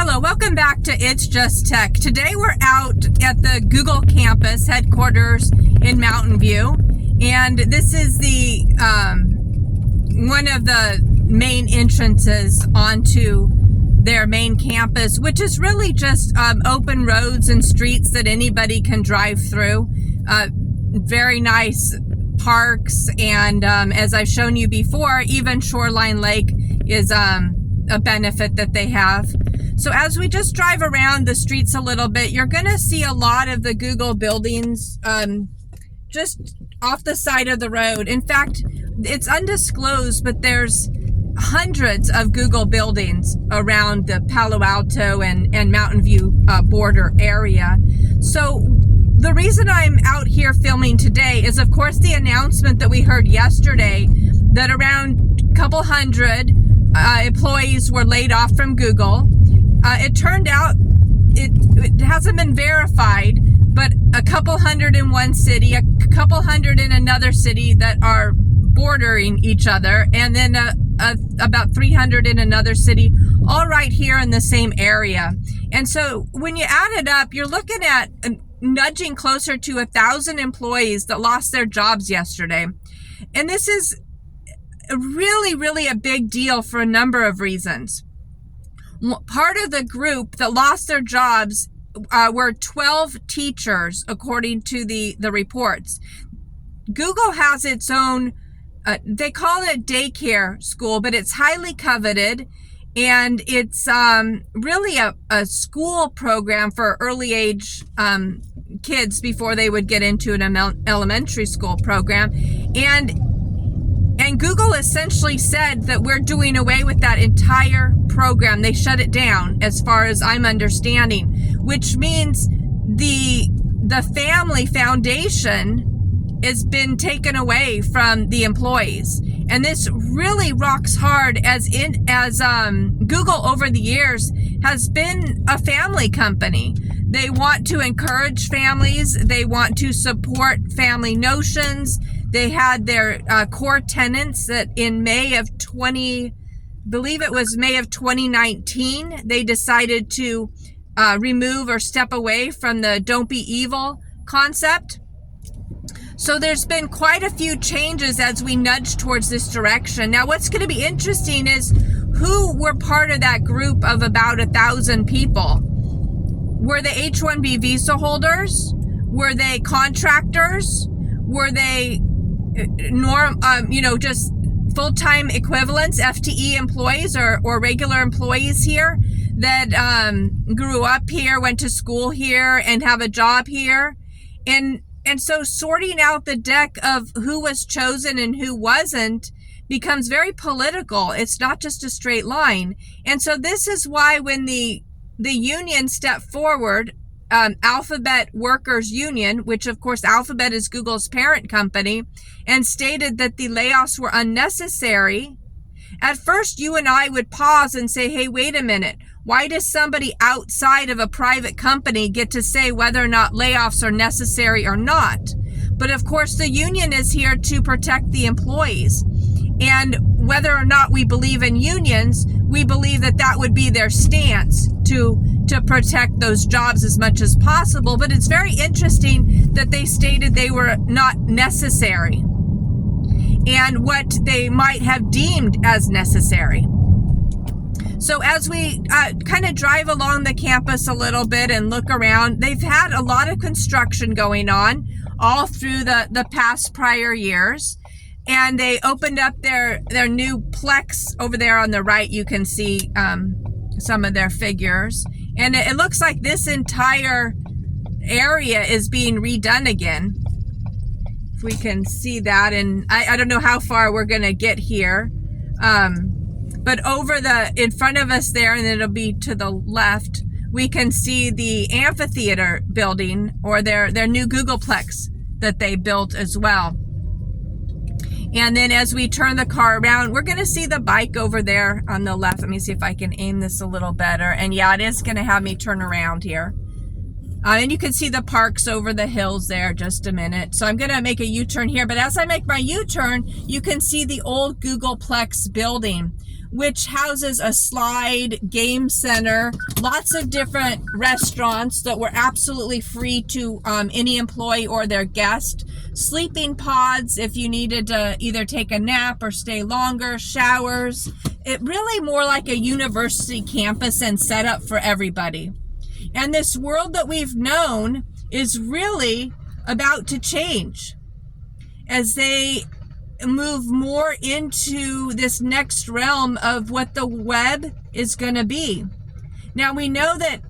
Hello, welcome back to It's Just Tech. Today we're out at the Google campus headquarters in Mountain View, and this is the one of the main entrances onto their main campus, which is really just open roads and streets that anybody can drive through. Very nice parks, and as I've shown you before, even Shoreline Lake is a benefit that they have. So as we just drive around the streets a little bit, you're going to see a lot of the Google buildings just off the side of the road. In fact, it's undisclosed, but there's hundreds of Google buildings around the Palo Alto and Mountain View border area. So the reason I'm out here filming today is, of course, the announcement that we heard yesterday that around a couple hundred employees were laid off from Google. It turned out it hasn't been verified, but a couple hundred in one city, a couple hundred in another city that are bordering each other, and then about 300 in another city, all right here in the same area. And so when you add it up, you're looking at nudging closer to 1,000 employees that lost their jobs yesterday. And this is really a big deal for a number of reasons. Part of the group that lost their jobs were 12 teachers, according to the reports. Google has its own, they call it daycare school, but it's highly coveted, and it's really a school program for early age kids before they would get into an elementary school program. And Google essentially said that we're doing away with that entire program. They shut it down, as far as I'm understanding, which means the family foundation has been taken away from the employees. And this really rocks hard as Google over the years has been a family company. They want to encourage families. They want to support family notions. They had their core tenets that in May of 2019, they decided to remove or step away from the don't be evil concept. So there's been quite a few changes as we nudge towards this direction. Now, what's going to be interesting is who were part of that group of about 1,000 people. Were they H-1B visa holders? Were they contractors? Were they just full-time equivalents, FTE employees or regular employees here that grew up here, went to school here, and have a job here? And so sorting out the deck of who was chosen and who wasn't becomes very political. It's not just a straight line. And so this is why when the union stepped forward, Alphabet Workers Union, which of course Alphabet is Google's parent company, and stated that the layoffs were unnecessary. At first, you and I would pause and say, hey, wait a minute. Why does somebody outside of a private company get to say whether or not layoffs are necessary or not? But of course, the union is here to protect the employees. And whether or not we believe in unions, we believe that that would be their stance to protect those jobs as much as possible. But it's very interesting that they stated they were not necessary and what they might have deemed as necessary. So as we kind of drive along the campus a little bit and look around, they've had a lot of construction going on all through the past prior years. And they opened up their new Plex over there on the right. You can see some of their figures. And it looks like this entire area is being redone again. If we can see that. And I don't know how far we're going to get here. But in front of us there, and it'll be to the left, we can see the amphitheater building, or their new Googleplex that they built as well. And then as we turn the car around, we're going to see the bike over there on the left. Let me see if I can aim this a little better. And yeah, it is going to have me turn around here. And you can see the parks over the hills there. Just a minute. So I'm going to make a U-turn here. But as I make my U-turn, you can see the old Googleplex building, which houses a slide, game center, lots of different restaurants that were absolutely free to any employee or their guest, sleeping pods if you needed to either take a nap or stay longer, showers. It really more like a university campus and set up for everybody. And this world that we've known is really about to change as they move more into this next realm of what the web is going to be. Now we know that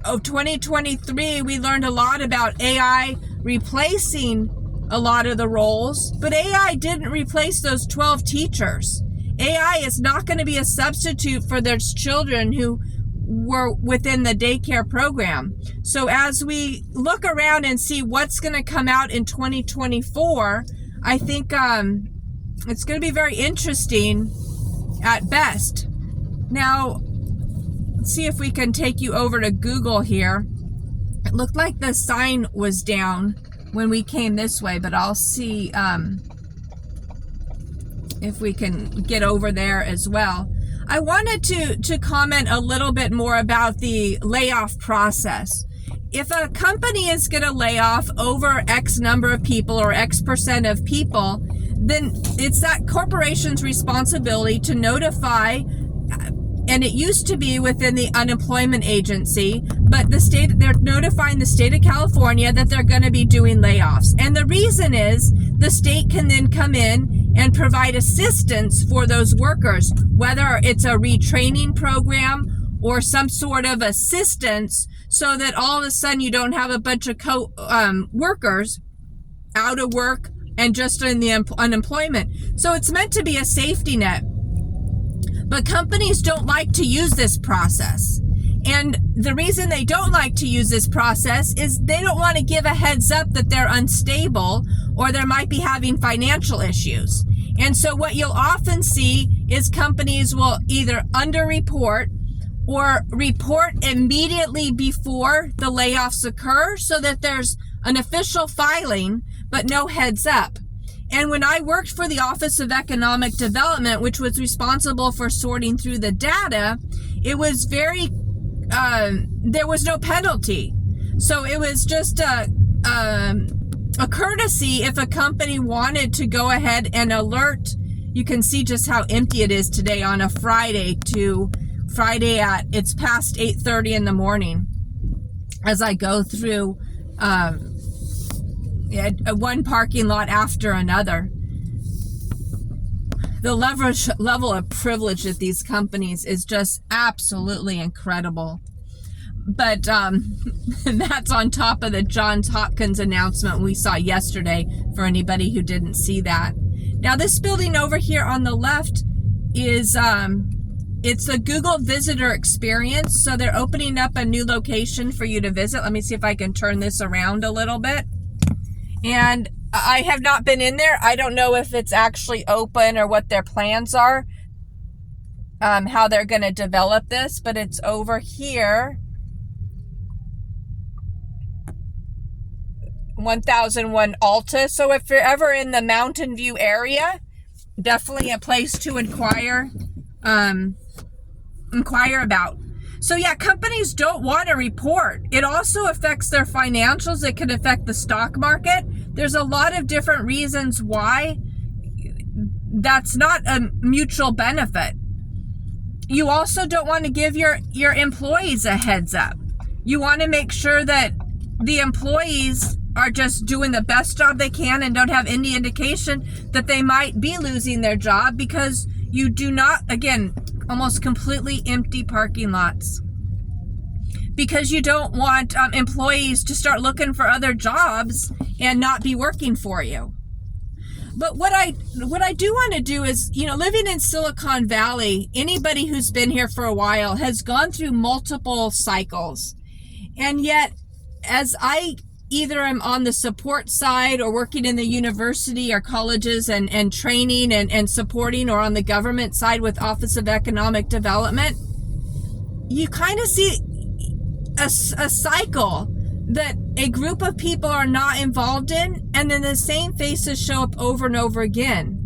2023 we learned a lot about AI replacing a lot of the roles, but AI didn't replace those 12 teachers. AI is not going to be a substitute for those children who were within the daycare program. So as we look around and see what's going to come out in 2024, I think it's going to be very interesting at best. Now, let's see if we can take you over to Google here. It looked like the sign was down when we came this way, but I'll see if we can get over there as well. I wanted to comment a little bit more about the layoff process. If a company is going to lay off over X number of people or X% of people, then it's that corporation's responsibility to notify, and it used to be within the unemployment agency, but they're notifying the state of California that they're going to be doing layoffs. And the reason is the state can then come in and provide assistance for those workers, whether it's a retraining program or some sort of assistance, so that all of a sudden you don't have a bunch of workers out of work and just in the unemployment. So it's meant to be a safety net. But companies don't like to use this process. And the reason they don't like to use this process is they don't want to give a heads up that they're unstable or they might be having financial issues. And so what you'll often see is companies will either underreport or report immediately before the layoffs occur so that there's an official filing, but no heads up. And when I worked for the Office of Economic Development, which was responsible for sorting through the data, it was there was no penalty. So it was just a courtesy if a company wanted to go ahead and alert. You can see just how empty it is today on a Friday it's past 8:30 in the morning as I go through one parking lot after another. The level of privilege at these companies is just absolutely incredible. But that's on top of the Johns Hopkins announcement we saw yesterday, for anybody who didn't see that. Now this building over here on the left is it's a Google visitor experience. So they're opening up a new location for you to visit. Let me see if I can turn this around a little bit. And I have not been in there. I don't know if it's actually open or what their plans are, how they're going to develop this, but it's over here. 1001 Alta. So if you're ever in the Mountain View area, definitely a place to inquire about. So yeah, companies don't want to report. It also affects their financials. It could affect the stock market. There's a lot of different reasons why that's not a mutual benefit. You also don't want to give your employees a heads up. You want to make sure that the employees are just doing the best job they can and don't have any indication that they might be losing their job, because you do not, again, almost completely empty parking lots, because you don't want employees to start looking for other jobs and not be working for you. But what I do want to do is, living in Silicon Valley, anybody who's been here for a while has gone through multiple cycles. And yet, as I either am on the support side or working in the university or colleges and training and supporting, or on the government side with Office of Economic Development, you kind of see a cycle that a group of people are not involved in, and then the same faces show up over and over again.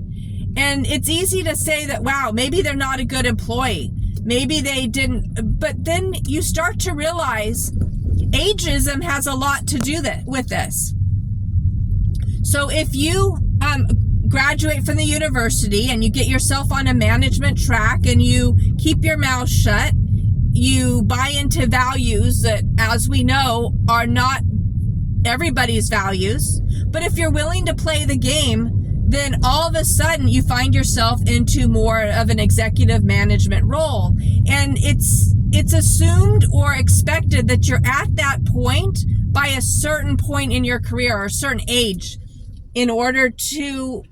And it's easy to say that, wow, maybe they're not a good employee. Maybe they didn't, but then you start to realize ageism has a lot to do with this. So if you graduate from the university and you get yourself on a management track and you keep your mouth shut, you buy into values that, as we know, are not everybody's values. But if you're willing to play the game, then all of a sudden you find yourself into more of an executive management role. And it's assumed or expected that you're at that point by a certain point in your career or a certain age in order to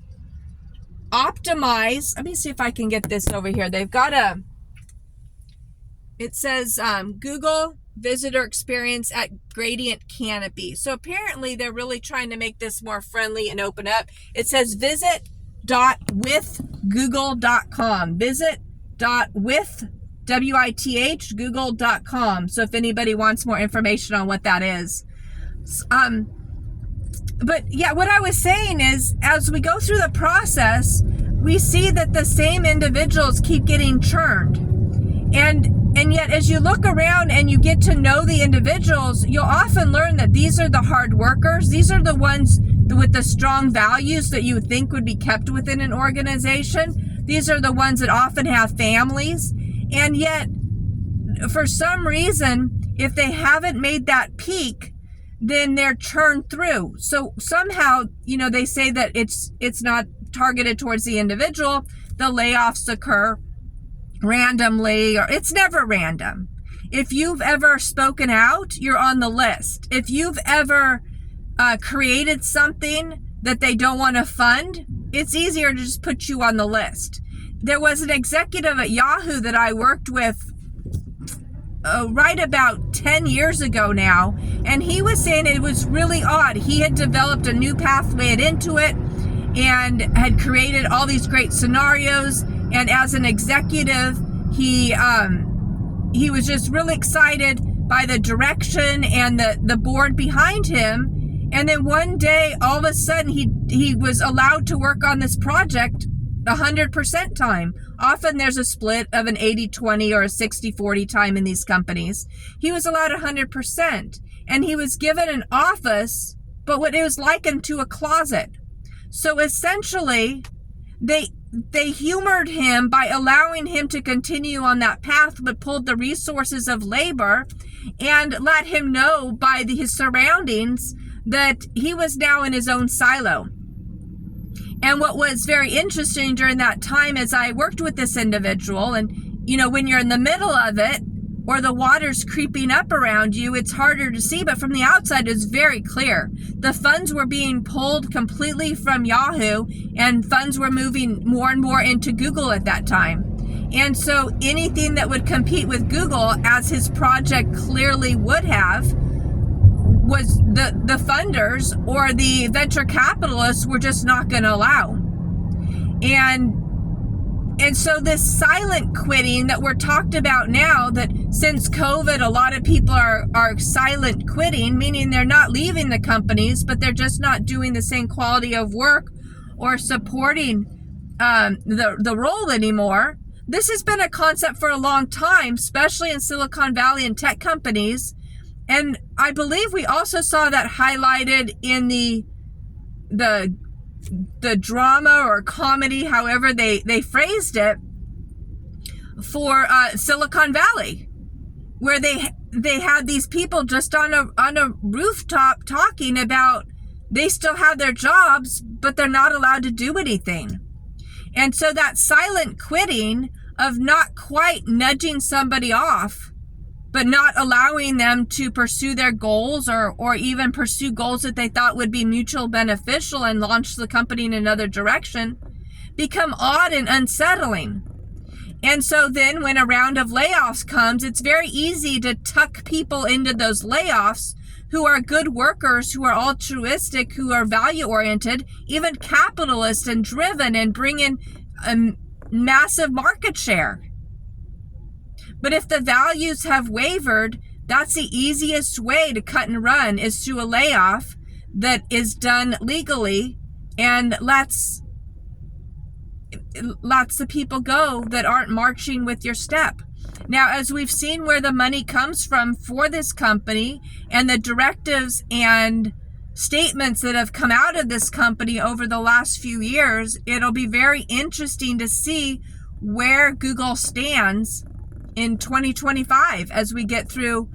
optimize. Let me see if I can get this over here. They've got it says Google visitor experience at Gradient Canopy. So apparently they're really trying to make this more friendly and open up. It says visit.withgoogle.com. Visit.with, google.com. So if anybody wants more information on what that is. But yeah, what I was saying is, as we go through the process, we see that the same individuals keep getting churned. And yet, as you look around and you get to know the individuals, you'll often learn that these are the hard workers. These are the ones with the strong values that you would think would be kept within an organization. These are the ones that often have families. And yet, for some reason, if they haven't made that peak, then they're churned through. So somehow, they say that it's not targeted towards the individual. The layoffs occur randomly, or it's never random. If you've ever spoken out, you're on the list. If you've ever created something that they don't want to fund, it's easier to just put you on the list. There was an executive at Yahoo that I worked with right about 10 years ago now, and he was saying it was really odd. He had developed a new pathway into it and had created all these great scenarios. And as an executive, he was just really excited by the direction and the board behind him. And then one day, all of a sudden, he was allowed to work on this project 100% time. Often there's a split of an 80-20 or a 60-40 time in these companies. He was allowed 100%. And he was given an office, but what it was likened to a closet. So essentially, they humored him by allowing him to continue on that path, but pulled the resources of labor and let him know by his surroundings that he was now in his own silo. And what was very interesting during that time is I worked with this individual, and when you're in the middle of it or the water's creeping up around you, it's harder to see, but from the outside it's very clear. The funds were being pulled completely from Yahoo, and funds were moving more and more into Google at that time. And so anything that would compete with Google, as his project clearly would have, was the funders or the venture capitalists were just not going to allow. And so this silent quitting that we're talked about now, that since COVID, a lot of people are silent quitting, meaning they're not leaving the companies, but they're just not doing the same quality of work or supporting the role anymore. This has been a concept for a long time, especially in Silicon Valley and tech companies. And I believe we also saw that highlighted in the drama or comedy, however they phrased it, for Silicon Valley, where they had these people just on a rooftop talking about they still have their jobs, but they're not allowed to do anything. And so that silent quitting of not quite nudging somebody off, but not allowing them to pursue their goals or even pursue goals that they thought would be mutual beneficial and launch the company in another direction, become odd and unsettling. And so then when a round of layoffs comes, it's very easy to tuck people into those layoffs who are good workers, who are altruistic, who are value-oriented, even capitalist and driven, and bring in a massive market share. But if the values have wavered, That's the easiest way to cut and run, is through a layoff that is done legally and lets the people go that aren't marching with your step. Now, as we've seen where the money comes from for this company and the directives and statements that have come out of this company over the last few years, it'll be very interesting to see where Google stands in 2025 as we get through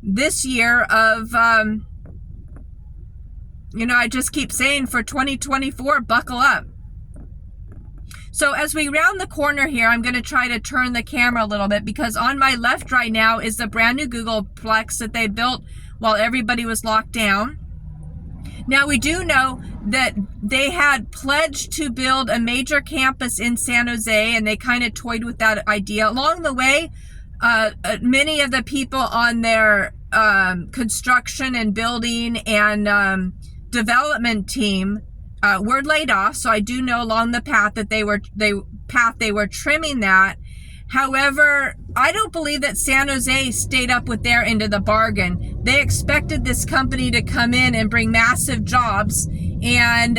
this year of, I just keep saying for 2024, buckle up. So as we round the corner here, I'm going to try to turn the camera a little bit, because on my left right now is the brand new Googleplex that they built while everybody was locked down. Now, we do know that they had pledged to build a major campus in San Jose, and they kind of toyed with that idea. Along the way, many of the people on their construction and building and development team were laid off. So I do know along the path that they were trimming that. However, I don't believe that San Jose stayed up with their end of the bargain. They expected this company to come in and bring massive jobs and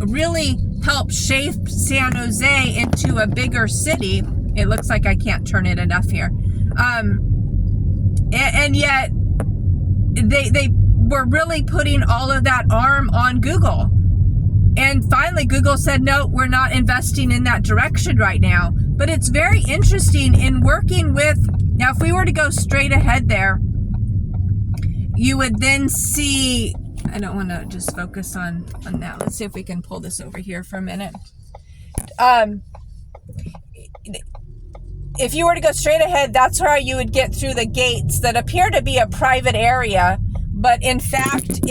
really help shape San Jose into a bigger city. It looks like I can't turn it enough here. And yet they were really putting all of that arm on Google. And finally, Google said, no, we're not investing in that direction right now. But it's very interesting in working with, now if we were to go straight ahead there, you would then see, I don't want to just focus on that. Let's see if we can pull this over here for a minute. If you were to go straight ahead, that's how you would get through the gates that appear to be a private area, but in fact,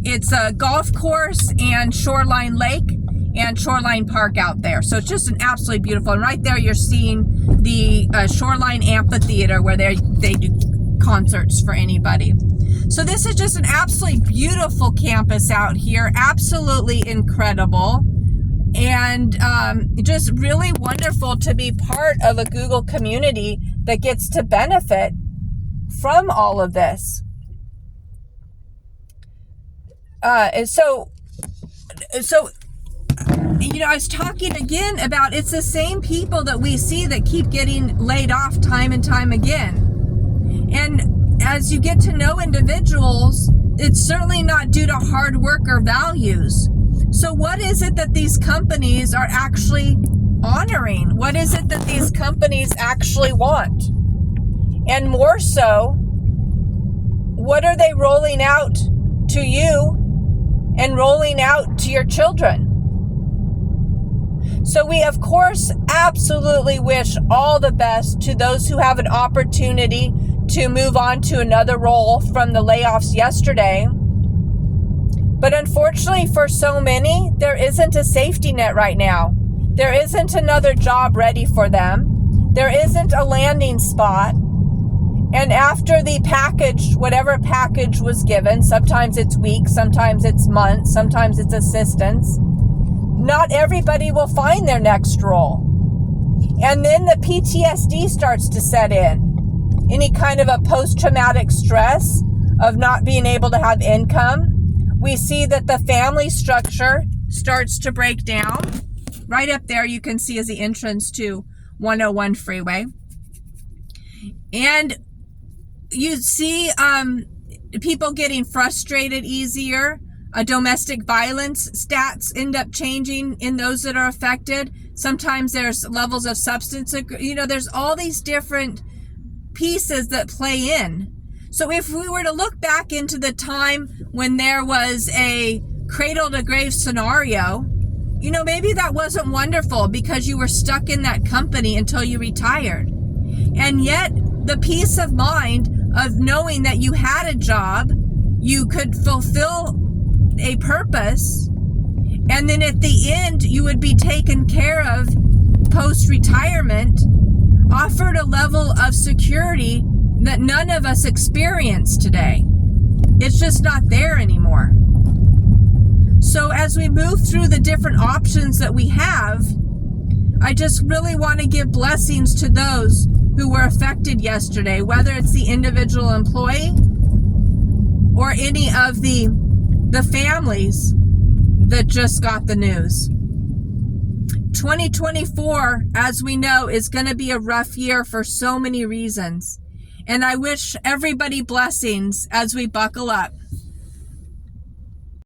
it's a golf course and Shoreline Lake and Shoreline Park out there. So it's just an absolutely beautiful. And right there, you're seeing the Shoreline Amphitheater where they do concerts for anybody. So this is just an absolutely beautiful campus out here. Absolutely incredible. And just really wonderful to be part of a Google community that gets to benefit from all of this. So I was talking again about, it's the same people that we see that keep getting laid off time and time again. And as you get to know individuals, it's certainly not due to hard work or values. So what is it that these companies are actually honoring? What is it that these companies actually want? And more so, what are they rolling out to you and rolling out to your children? So we, of course, absolutely wish all the best to those who have an opportunity to move on to another role from the layoffs yesterday. But unfortunately for so many, there isn't a safety net right now. There isn't another job ready for them. There isn't a landing spot. And after the package, whatever package was given, sometimes it's weeks, sometimes it's months, sometimes it's assistance, not everybody will find their next role. And then the PTSD starts to set in. Any kind of a post-traumatic stress of not being able to have income. We see that the family structure starts to break down. Right up there you can see is the entrance to 101 freeway. And you see people getting frustrated easier. Domestic violence stats end up changing in those that are affected. Sometimes there's levels of substance, there's all these different pieces that play in. So if we were to look back into the time when there was a cradle to grave scenario, maybe that wasn't wonderful because you were stuck in that company until you retired. And yet the peace of mind of knowing that you had a job, you could fulfill a purpose, and then at the end you would be taken care of post-retirement, offered a level of security that none of us experience today. It's just not there anymore. So as we move through the different options that we have, I just really want to give blessings to those who were affected yesterday, whether it's the individual employee or any of the families that just got the news. 2024, as we know, is going to be a rough year for so many reasons. And I wish everybody blessings as we buckle up.